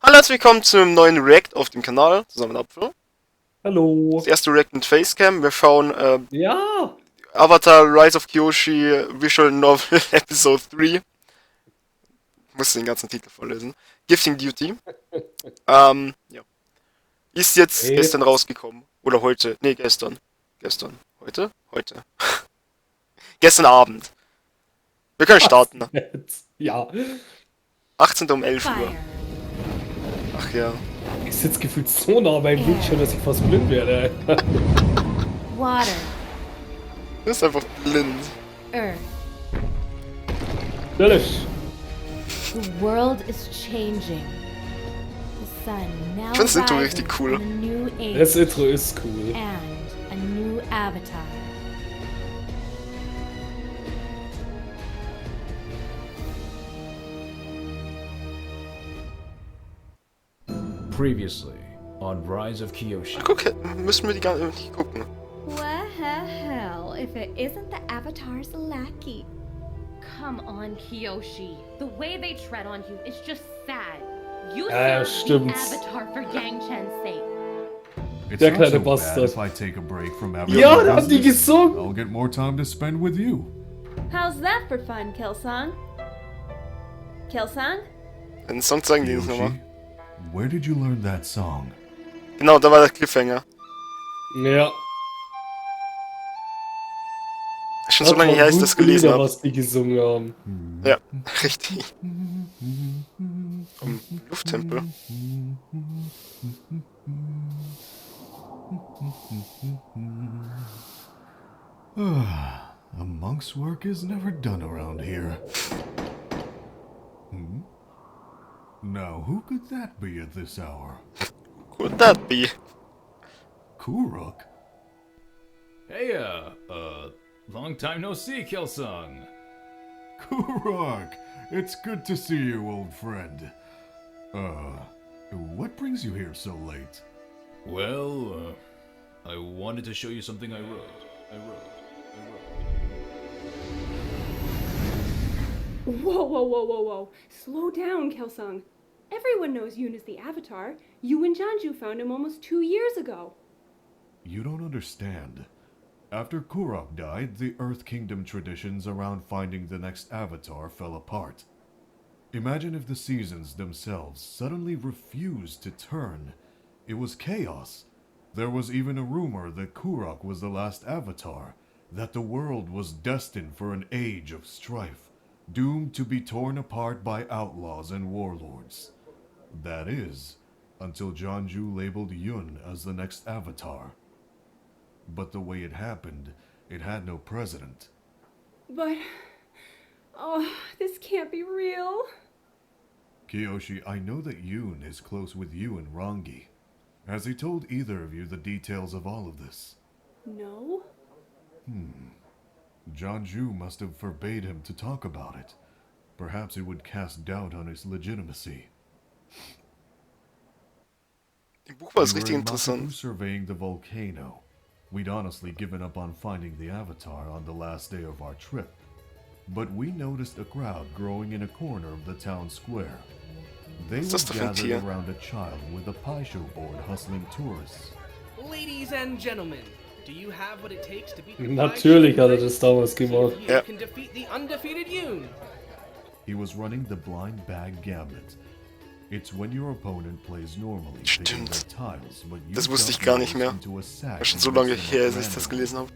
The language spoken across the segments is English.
Hallo, herzlich willkommen zu einem neuen React auf dem Kanal, zusammen mit Apfel. Hallo. Das erste React mit Facecam. Wir schauen Ja. Avatar, Rise of Kyoshi, Visual Novel, Episode 3. Ich musste den ganzen Titel vorlesen. Gifting Duty. Ja. Ist jetzt Ey, gestern rausgekommen. Oder heute. Nee, gestern. Gestern. Heute? Heute. Gestern Abend. Wir können starten. jetzt. Ja. 18. um 11 Uhr. Ach ja. Ich sitze gefühlt so nah beim Bildschirm, dass ich fast blind werde. Water, Du bist einfach blind. earth. Natürlich. The world is changing. The sun now Ich find's Intro rises richtig cool. in a new age Das Intro ist cool. and a new avatar. Previously on Rise of Kyoshi. Guck, müssen wir die gar nicht gucken. Well, if it isn't the Avatar's lackey. Come on, Kyoshi. The way they tread on you is just sad. You Ja, serve stimmt. the Avatar for Yang Chen's sake. It's Der not kleine so bad Bastard. if I take a break from everything. Ja, da haben die gesungen. I'll get more time to spend with you. How's that for fun, Killsong? Killsong? Den Song zeigen die uns nochmal. Kyoshi, where did you learn that song? Genau, da war der Cliffhanger. Ja. Schon so lange her, ich das gelesen habe. Was die gesungen haben. Ja, richtig. Lufttempel. A monk's work is never done around here. Now, who could that be at this hour? Could that be? Kuruk? Hey, long time no see, Killsong. Kuruk! It's good to see you, old friend. What brings you here so late? Well, I wanted to show you something I wrote. Whoa. Slow down, Kelsung. Everyone knows Yoon is the Avatar. You and Janju found him almost 2 years ago. You don't understand. After Kuruk died, the Earth Kingdom traditions around finding the next Avatar fell apart. Imagine if the seasons themselves suddenly refused to turn. It was chaos. There was even a rumor that Kuruk was the last Avatar, that the world was destined for an age of strife, doomed to be torn apart by outlaws and warlords. That is, until Janju labeled Yun as the next Avatar. But the way it happened, it had no precedent. But... oh, this can't be real. Kyoshi, I know that Yoon is close with you and Rangi. Has he told either of you the details of all of this? No? Janju must have forbade him to talk about it. Perhaps it would cast doubt on his legitimacy. Im Buch war es We were richtig in Makubu interessant. surveying the volcano. We'd honestly given up on finding the Avatar on the last day of our trip. But we noticed a crowd growing in a corner of the town square. They Was were das doch ein gathered Tier? around a child with a pie show board hustling tourists. Ladies and gentlemen, do you have what it takes to beat the Natürlich hat er das damals gemacht. You Ja. can defeat the undefeated Yoon. He was running the blind bag gambit. It's when your opponent plays normally, picking Stimmt. red tiles, but you Das wusste ich dump gar nicht those mehr. into a sack War schon and so lange mix them her, up dass ich das randomly. gelesen habe.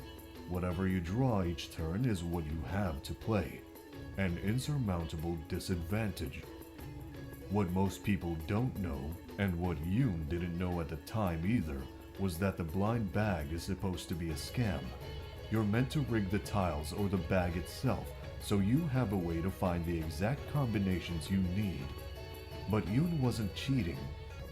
Whatever you draw each turn is what you have to play. An insurmountable disadvantage. What most people don't know, and what Yoon didn't know at the time either, was that the blind bag is supposed to be a scam. You're meant to rig the tiles or the bag itself, so you have a way to find the exact combinations you need. But Yoon wasn't cheating.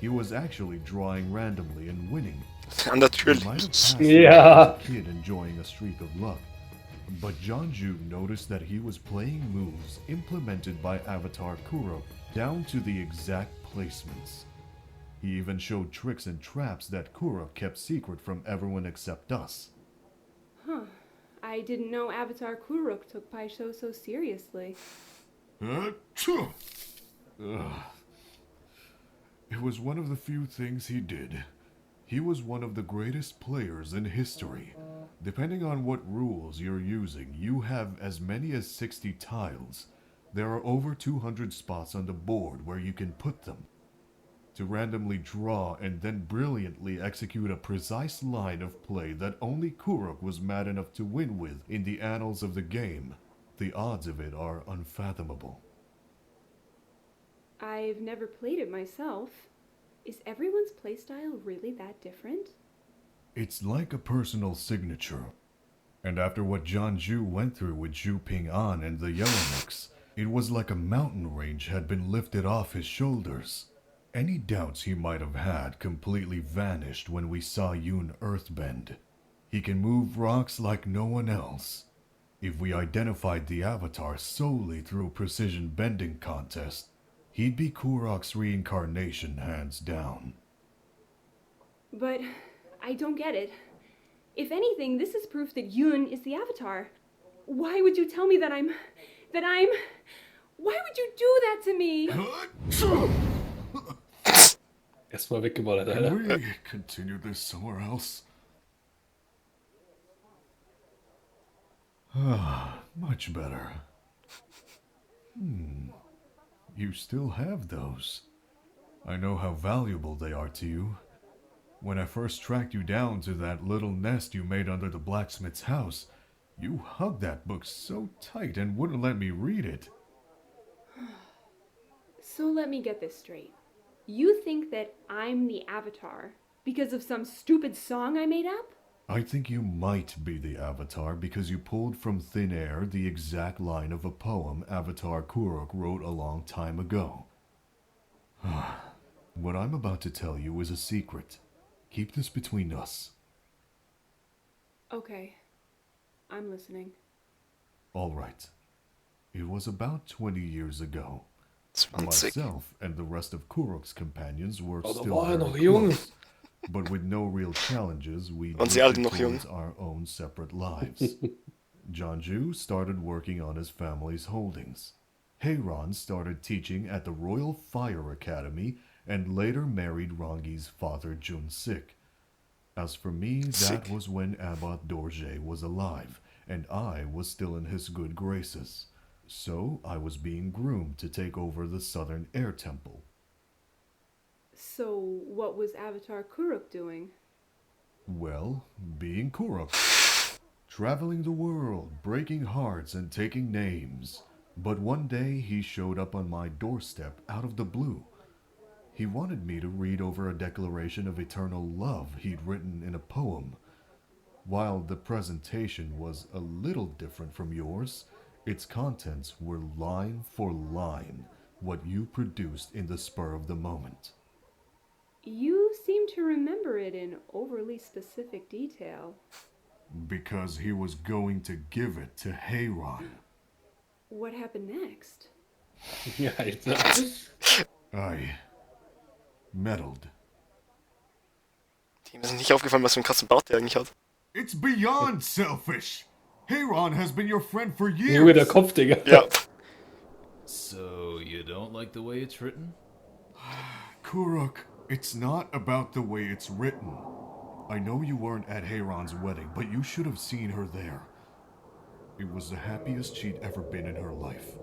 He was actually drawing randomly and winning. Ja, He natürlich. might have passed Yeah. as a kid enjoying a streak of luck. But Janju noticed that he was playing moves implemented by Avatar Kuruk down to the exact placements. He even showed tricks and traps that Kuruk kept secret from everyone except us. Huh. I didn't know Avatar Kuruk took Paisho so seriously. Ugh. It It was one of the few things he did. He was one of the greatest players in history. Depending on what rules you're using, you have as many as 60 tiles. There are over 200 spots on the board where you can put them. To randomly draw and then brilliantly execute a precise line of play that only Kurok was mad enough to win with in the annals of the game, the odds of it are unfathomable. I've never played it myself. Is everyone's playstyle really that different? It's like a personal signature. And after what Jianzhu went through with Zhu Ping'an and the Yellow Mix, it was like a mountain range had been lifted off his shoulders. Any doubts he might have had completely vanished when we saw Yoon earthbend. He can move rocks like no one else. If we identified the Avatar solely through precision bending contest, he'd be Kurok's reincarnation hands down. But I don't get it. If anything, this is proof that Yoon is the Avatar. Why would you tell me that I'm... Why would you do that to me? Erstmal weggeballert, Can Alter. we continue this somewhere else? Ah, much better. You still have those. I know how valuable they are to you. When I first tracked you down to that little nest you made under the blacksmith's house, you hugged that book so tight and wouldn't let me read it. So let me get this straight. You think that I'm the Avatar because of some stupid song I made up? I think you might be the Avatar because you pulled from thin air the exact line of a poem Avatar Kurok wrote a long time ago. What I'm about to tell you is a secret. Keep this between us. Okay. I'm listening. All right. It was about 20 years ago. 20. Myself and the rest of Kurok's companions were Oh, da still war er very noch jung. close, but with no real challenges, we Waren sie alle drifted noch jung? towards our own separate lives. Jianzhu started working on his family's holdings. Heiran started teaching at the Royal Fire Academy and later married Rangi's father Jun-sik. As for me, that was when Abbot Dorje was alive, and I was still in his good graces. So I was being groomed to take over the Southern Air Temple. So what was Avatar Kurok doing? Well, being Kurok. Traveling the world, breaking hearts and taking names. But one day he showed up on my doorstep out of the blue. He wanted me to read over a declaration of eternal love he'd written in a poem. While the presentation was a little different from yours, its contents were line for line what you produced in the spur of the moment. You seem to remember it in overly specific detail. Because he was going to give it to Heiran. What happened next? Ja, Alter. I meddled. Dem ist nicht aufgefallen, was für einen krassen Bart der eigentlich hat. It's beyond selfish! Heiran has been your friend for Junge, der years! Kopf, Digga. Ja. So, you don't like the way it's written? Kurok, it's not about the way it's written. I know you weren't at Heiran's wedding, but you should have seen her there. It was the happiest she'd ever been in her life.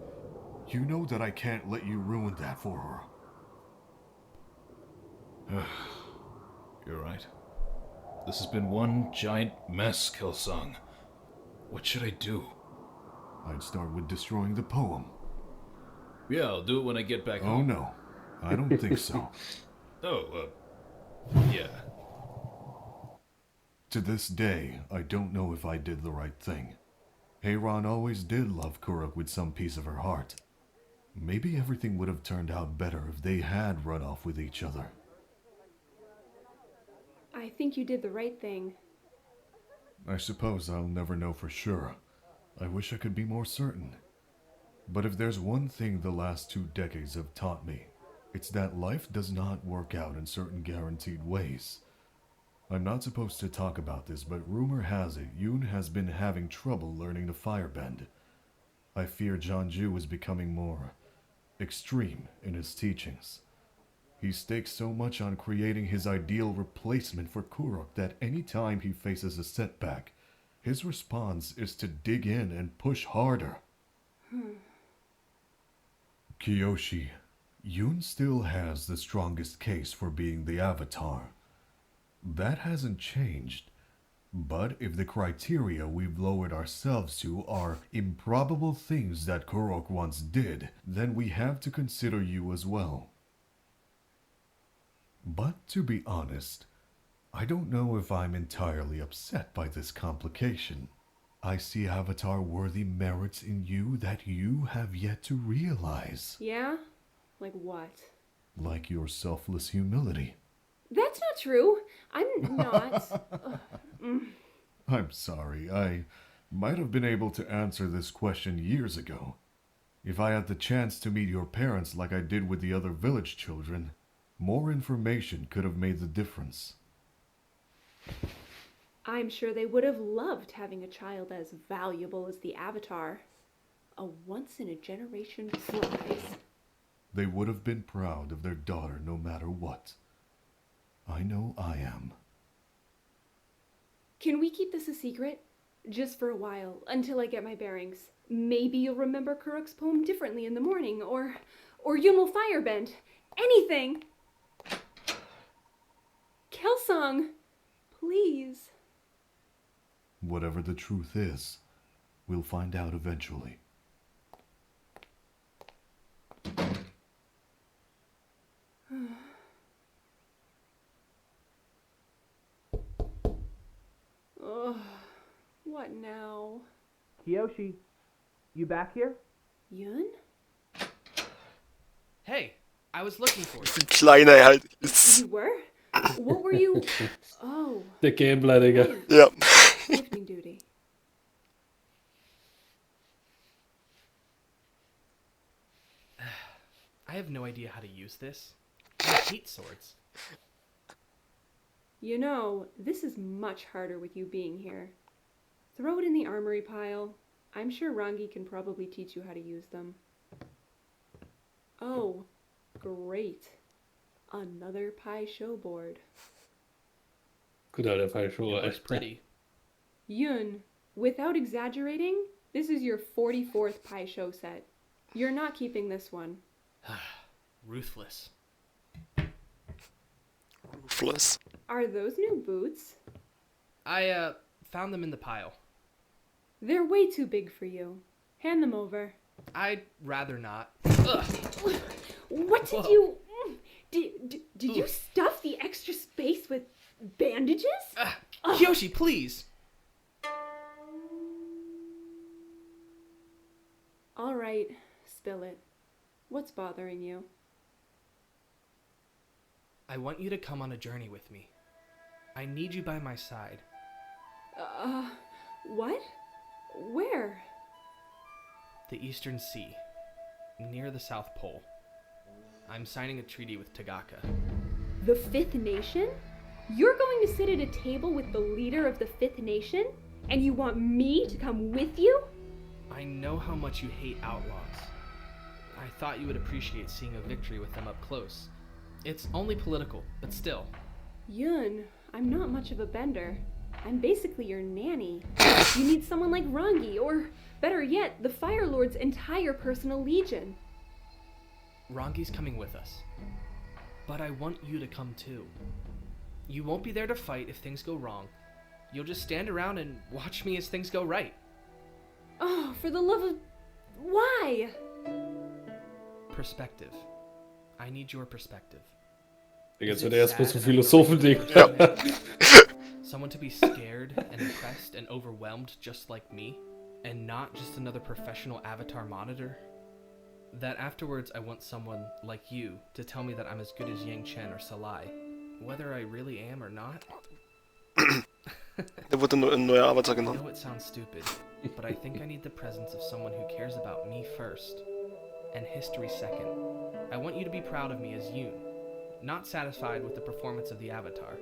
You know that I can't let you ruin that for her. You're right. This has been one giant mess, Kelsang. What should I do? I'd start with destroying the poem. Yeah, I'll do it when I get back Oh home. no, I don't think so. Yeah. To this day, I don't know if I did the right thing. Heiran always did love Kurok with some piece of her heart. Maybe everything would have turned out better if they had run off with each other. I think you did the right thing. I suppose I'll never know for sure. I wish I could be more certain. But if there's one thing the last 2 decades have taught me, it's that life does not work out in certain guaranteed ways. I'm not supposed to talk about this, but rumor has it Yoon has been having trouble learning the firebend. I fear Jianzhu is becoming more extreme in his teachings. He stakes so much on creating his ideal replacement for Kurok that any time he faces a setback, his response is to dig in and push harder. Kyoshi, Yoon still has the strongest case for being the Avatar. That hasn't changed. But if the criteria we've lowered ourselves to are improbable things that Kurok once did, then we have to consider you as well. But to be honest, I don't know if I'm entirely upset by this complication. I see Avatar-worthy merits in you that you have yet to realize. Yeah? Like what? Like your selfless humility. That's not true. I'm not. I'm sorry, I might have been able to answer this question years ago. If I had the chance to meet your parents like I did with the other village children, more information could have made the difference. I'm sure they would have loved having a child as valuable as the Avatar. A once-in-a-generation prize. They would have been proud of their daughter no matter what. I know I am. Can we keep this a secret? Just for a while, until I get my bearings. Maybe you'll remember Kurok's poem differently in the morning, or Yun will firebend. Anything! Kelsong, please. Whatever the truth is, we'll find out eventually. Ugh, what now? Kyoshi, you back here? Yun? Hey, I was looking for you. Wie klein er halt ist. You were? What were you? Oh. Der Gameplay, Digga. Ja. Lifting duty. I have no idea how to use this. I hate swords. You know, this is much harder with you being here. Throw it in the armory pile. I'm sure Rangi can probably teach you how to use them. Oh, great. Another pie show board. Gut, Alter, falsch. It looks pretty. Yun, without exaggerating, this is your 44th pie show set. You're not keeping this one. Ruthless. Ruthless. Are those new boots? I found them in the pile. They're way too big for you. Hand them over. I'd rather not. Ugh. What did Whoa. you... Did you stuff the extra space with bandages? Kyoshi, please! All right, spill it. What's bothering you? I want you to come on a journey with me. I need you by my side. What? Where? The Eastern Sea, near the South Pole. I'm signing a treaty with Tagaka. The Fifth Nation? You're going to sit at a table with the leader of the Fifth Nation? And you want me to come with you? I know how much you hate outlaws. I thought you would appreciate seeing a victory with them up close. It's only political, but still. Yun, I'm not much of a bender. I'm basically your nanny. You need someone like Rangi, or better yet, the Fire Lord's entire personal legion. Rangi's coming with us. But I want you to come too. You won't be there to fight if things go wrong. You'll just stand around and watch me as things go right. Oh, for the love of... Why? Perspective. I need your perspective. Jetzt Is wird it er erstmal sad so about Philosophen-Ding. Someone to be scared and impressed and overwhelmed just like me, and not just another professional avatar monitor? That afterwards I want someone like you to tell me that I'm as good as Yang Chen or Salai, whether I really am or not. Da wurde ein neuer Avatar I genannt. know it sounds stupid, but I think I need the presence of someone who cares about me first, and history second. I want you to be proud of me as Yoon, not satisfied with the performance of the Avatar.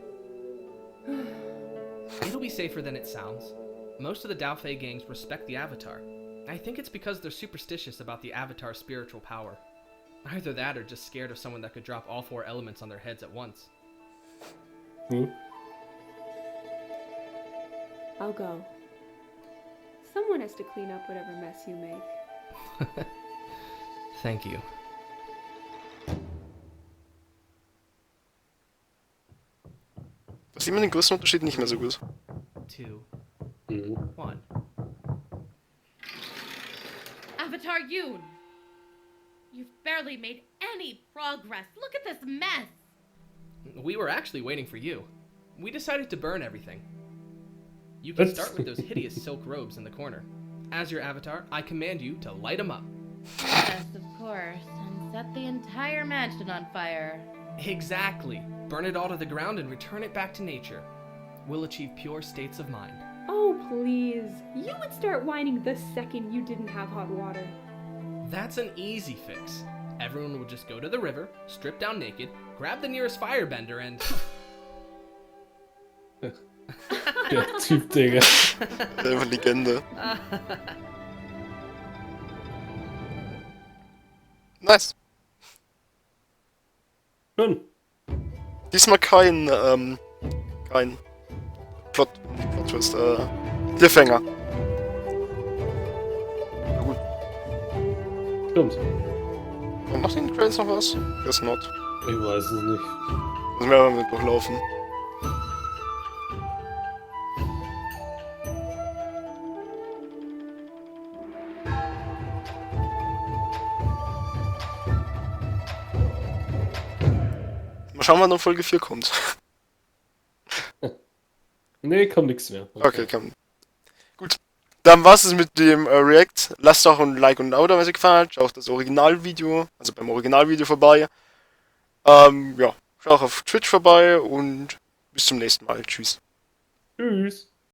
It'll be safer than it sounds. Most of the Daofei gangs respect the Avatar. I think it's because they're superstitious about the Avatar's spiritual power. Either that or just scared of someone that could drop all 4 elements on their heads at once. I'll go. Someone has to clean up whatever mess you make. Thank you. Da sieht man den größten Unterschied nicht mehr so gut. 2, Mhm. 1. Avatar Yoon! You've barely made any progress. Look at this mess! We were actually waiting for you. We decided to burn everything. You can That's- start with those hideous silk robes in the corner. As your avatar, I command you to light them up. Yes, of course. And set the entire mansion on fire. Exactly. Burn it all to the ground and return it back to nature. We'll achieve pure states of mind. Oh, please. You would start whining the second you didn't have hot water. That's an easy fix. Everyone will just go to the river, strip down naked, grab the nearest firebender, and... Der Typ, Digga. Einfach Legende. Nice. Nun, Diesmal kein Plot-Twist, Cliffhanger. Na gut. stimmt. Und macht den Credits noch was? Guess not. Ich weiß es nicht. Müssen wir mal mit durchlaufen. Mal schauen, wann noch Folge 4 kommt. Nee, kommt nichts mehr. Okay, komm. Gut. Dann war's es mit dem React. Lasst auch ein Like und ein Abo da, wenn es euch gefallen hat. Schaut auch das Originalvideo, also beim Originalvideo vorbei. Ja, schaut auch auf Twitch vorbei und bis zum nächsten Mal. Tschüss. Tschüss.